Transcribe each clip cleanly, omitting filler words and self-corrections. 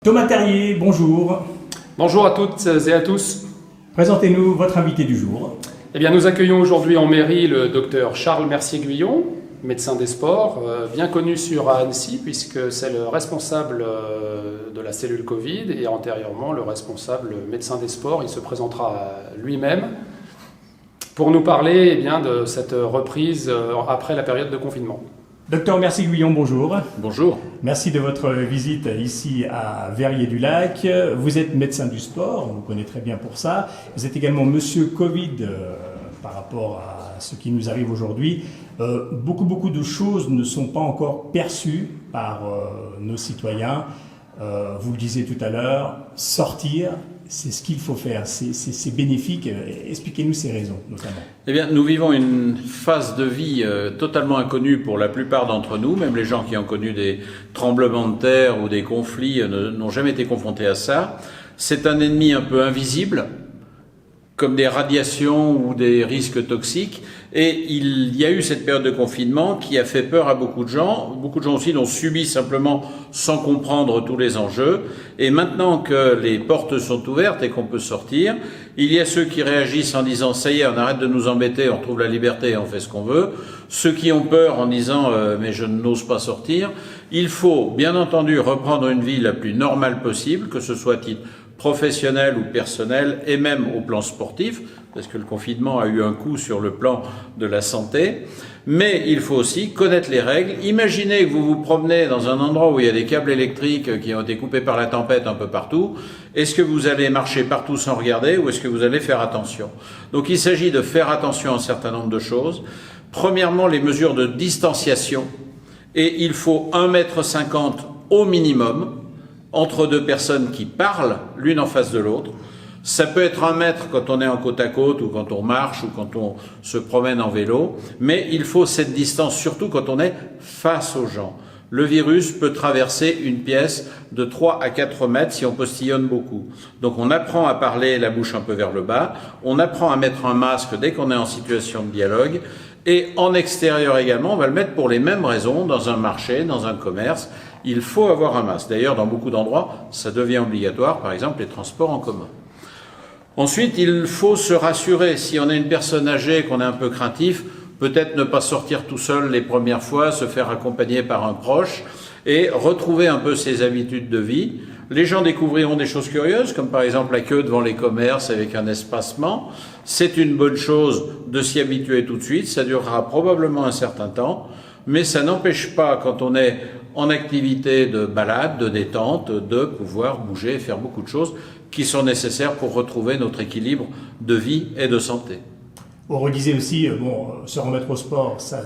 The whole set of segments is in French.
Thomas Terrier, bonjour. Bonjour à toutes et à tous. Présentez-nous votre invité du jour. Eh bien, nous accueillons aujourd'hui en mairie le docteur Charles Mercier-Guyon, médecin des sports, bien connu sur Annecy puisque c'est le responsable de la cellule Covid et antérieurement le responsable médecin des sports. Il se présentera lui-même pour nous parler de cette reprise après la période de confinement. Docteur Mercier-Guyon, bonjour. Bonjour. Merci de votre visite ici à Verrier-du-Lac. Vous êtes médecin du sport, on vous connaît très bien pour ça. Vous êtes également monsieur Covid par rapport à ce qui nous arrive aujourd'hui. Beaucoup de choses ne sont pas encore perçues par nos citoyens. Vous le disiez tout à l'heure, sortir, c'est ce qu'il faut faire, c'est bénéfique. Expliquez-nous ces raisons, notamment. Eh bien, nous vivons une phase de vie totalement inconnue pour la plupart d'entre nous. Même les gens qui ont connu des tremblements de terre ou des conflits n'ont jamais été confrontés à ça. C'est un ennemi un peu invisible, comme des radiations ou des risques toxiques. Et il y a eu cette période de confinement qui a fait peur à beaucoup de gens. Beaucoup de gens aussi l'ont subi simplement sans comprendre tous les enjeux. Et maintenant que les portes sont ouvertes et qu'on peut sortir, il y a ceux qui réagissent en disant « ça y est, on arrête de nous embêter, on trouve la liberté et on fait ce qu'on veut ». Ceux qui ont peur en disant « mais je n'ose pas sortir ». Il faut bien entendu reprendre une vie la plus normale possible, que ce soit à titre professionnel ou personnel, et même au plan sportif, parce que le confinement a eu un coup sur le plan de la santé. Mais il faut aussi connaître les règles. Imaginez que vous vous promenez dans un endroit où il y a des câbles électriques qui ont été coupés par la tempête un peu partout. Est-ce que vous allez marcher partout sans regarder ou est-ce que vous allez faire attention? Donc il s'agit de faire attention à un certain nombre de choses. Premièrement, les mesures de distanciation. Et il faut 1,50 m au minimum entre deux personnes qui parlent l'une en face de l'autre. Ça peut être 1 mètre quand on est en côte à côte ou quand on marche ou quand on se promène en vélo, mais il faut cette distance surtout quand on est face aux gens. Le virus peut traverser une pièce de 3 à 4 mètres si on postillonne beaucoup. Donc on apprend à parler la bouche un peu vers le bas, on apprend à mettre un masque dès qu'on est en situation de dialogue, et en extérieur également, on va le mettre pour les mêmes raisons, dans un marché, dans un commerce. Il faut avoir un masque. D'ailleurs, dans beaucoup d'endroits, ça devient obligatoire, par exemple les transports en commun. Ensuite, il faut se rassurer. Si on est une personne âgée, qu'on est un peu craintif, peut-être ne pas sortir tout seul les premières fois, se faire accompagner par un proche et retrouver un peu ses habitudes de vie. Les gens découvriront des choses curieuses, comme par exemple la queue devant les commerces avec un espacement. C'est une bonne chose de s'y habituer tout de suite. Ça durera probablement un certain temps, mais ça n'empêche pas, quand on est en activité de balade, de détente, de pouvoir bouger et faire beaucoup de choses qui sont nécessaires pour retrouver notre équilibre de vie et de santé. On redisait aussi, se remettre au sport, ça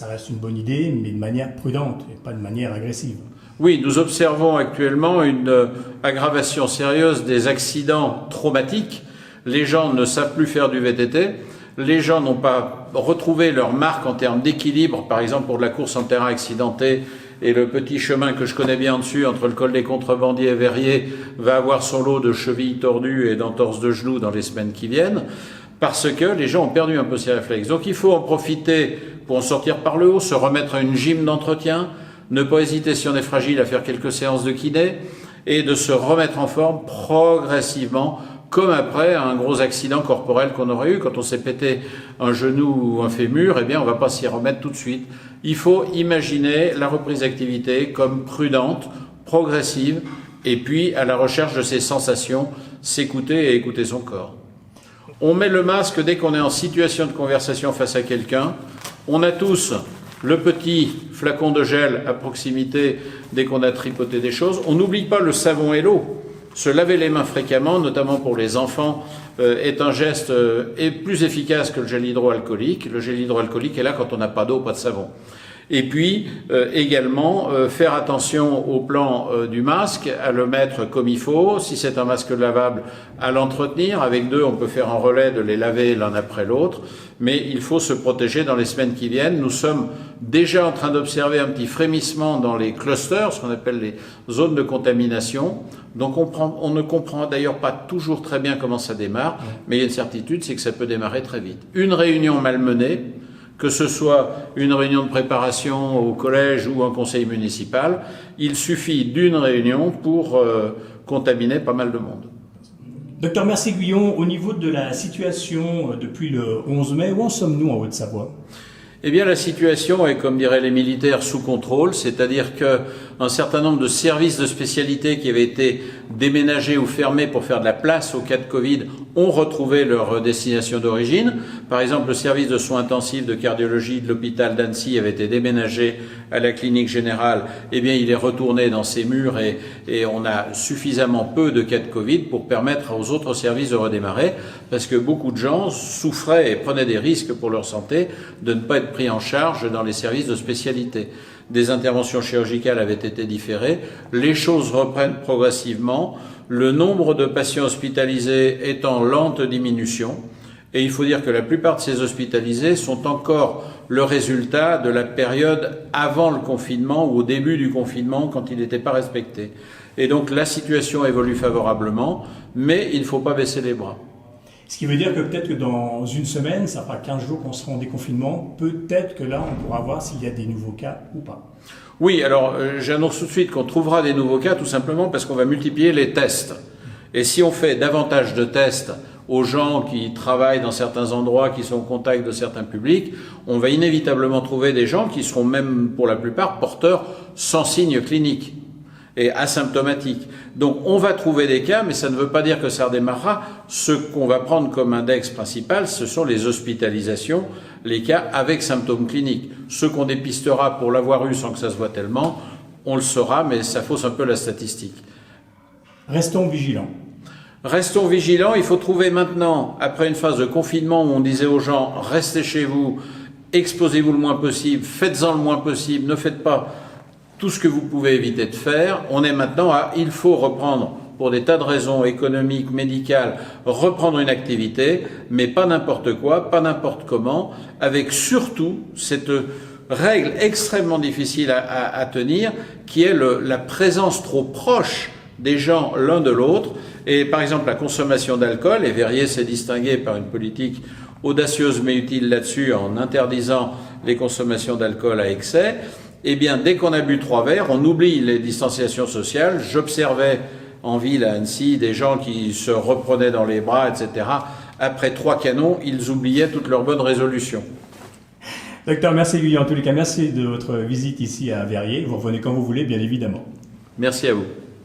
reste une bonne idée, mais de manière prudente et pas de manière agressive. Oui, nous observons actuellement une aggravation sérieuse des accidents traumatiques. Les gens ne savent plus faire du VTT. Les gens n'ont pas retrouvé leur marque en termes d'équilibre, par exemple pour de la course en terrain accidenté. Et le petit chemin que je connais bien dessus, entre le col des Contrebandiers et Verrier, va avoir son lot de chevilles tordues et d'entorses de genoux dans les semaines qui viennent, parce que les gens ont perdu un peu ces réflexes. Donc il faut en profiter pour en sortir par le haut, se remettre à une gym d'entretien, ne pas hésiter si on est fragile à faire quelques séances de kiné, et de se remettre en forme progressivement, comme après un gros accident corporel qu'on aurait eu. Quand on s'est pété un genou ou un fémur, eh bien on ne va pas s'y remettre tout de suite. Il faut imaginer la reprise d'activité comme prudente, progressive, et puis à la recherche de ses sensations, s'écouter et écouter son corps. On met le masque dès qu'on est en situation de conversation face à quelqu'un. On a tous le petit flacon de gel à proximité dès qu'on a tripoté des choses. On n'oublie pas le savon et l'eau. Se laver les mains fréquemment, notamment pour les enfants, est un geste plus efficace que le gel hydroalcoolique. Le gel hydroalcoolique est là quand on n'a pas d'eau, pas de savon. Et puis également faire attention au plan du masque, à le mettre comme il faut. Si c'est un masque lavable, à l'entretenir. Avec deux, on peut faire un relais de les laver l'un après l'autre. Mais il faut se protéger dans les semaines qui viennent. Nous sommes déjà en train d'observer un petit frémissement dans les clusters, ce qu'on appelle les zones de contamination. Donc on ne comprend d'ailleurs pas toujours très bien comment ça démarre, mais il y a une certitude, c'est que ça peut démarrer très vite. Une réunion mal menée, que ce soit une réunion de préparation au collège ou un conseil municipal, il suffit d'une réunion pour contaminer pas mal de monde. Docteur Mercier-Guyon, au niveau de la situation depuis le 11 mai, où en sommes-nous en Haute-Savoie ? Eh bien, la situation est, comme diraient les militaires, sous contrôle, c'est-à-dire qu'un certain nombre de services de spécialité qui avaient été déménagés ou fermés pour faire de la place au cas de Covid ont retrouvé leur destination d'origine. Par exemple, le service de soins intensifs de cardiologie de l'hôpital d'Annecy avait été déménagé à la clinique générale. Eh bien, il est retourné dans ses murs et on a suffisamment peu de cas de Covid pour permettre aux autres services de redémarrer, parce que beaucoup de gens souffraient et prenaient des risques pour leur santé de ne pas être pris en charge dans les services de spécialité. Des interventions chirurgicales avaient été différées. Les choses reprennent progressivement. Le nombre de patients hospitalisés est en lente diminution. Et il faut dire que la plupart de ces hospitalisés sont encore le résultat de la période avant le confinement ou au début du confinement quand il n'était pas respecté. Et donc la situation évolue favorablement, mais il ne faut pas baisser les bras. Ce qui veut dire que peut-être que dans une semaine, ça fera 15 jours qu'on sera en déconfinement, peut-être que là, on pourra voir s'il y a des nouveaux cas ou pas. Oui, alors j'annonce tout de suite qu'on trouvera des nouveaux cas tout simplement parce qu'on va multiplier les tests. Et si on fait davantage de tests aux gens qui travaillent dans certains endroits, qui sont au contact de certains publics, on va inévitablement trouver des gens qui seront même pour la plupart porteurs sans signes cliniques et asymptomatiques. Donc on va trouver des cas, mais ça ne veut pas dire que ça redémarrera. Ce qu'on va prendre comme index principal, ce sont les hospitalisations, les cas avec symptômes cliniques. Ceux qu'on dépistera pour l'avoir eu sans que ça se voit tellement, on le saura, mais ça fausse un peu la statistique. Restons vigilants. Restons vigilants, il faut trouver maintenant, après une phase de confinement où on disait aux gens « restez chez vous, exposez-vous le moins possible, faites-en le moins possible, ne faites pas tout ce que vous pouvez éviter de faire », on est maintenant à « il faut reprendre » pour des tas de raisons économiques, médicales, reprendre une activité, mais pas n'importe quoi, pas n'importe comment, avec surtout cette règle extrêmement difficile à tenir, qui est la présence trop proche des gens l'un de l'autre. Et par exemple, la consommation d'alcool, et Verrier s'est distingué par une politique audacieuse mais utile là-dessus en interdisant les consommations d'alcool à excès. Eh bien, dès qu'on a bu 3 verres, on oublie les distanciations sociales. J'observais en ville à Annecy des gens qui se reprenaient dans les bras, etc. Après 3 canons, ils oubliaient toutes leurs bonnes résolutions. Docteur Mercier-Guyon, en tous les cas, merci de votre visite ici à Verrier. Vous revenez quand vous voulez, bien évidemment. Merci à vous.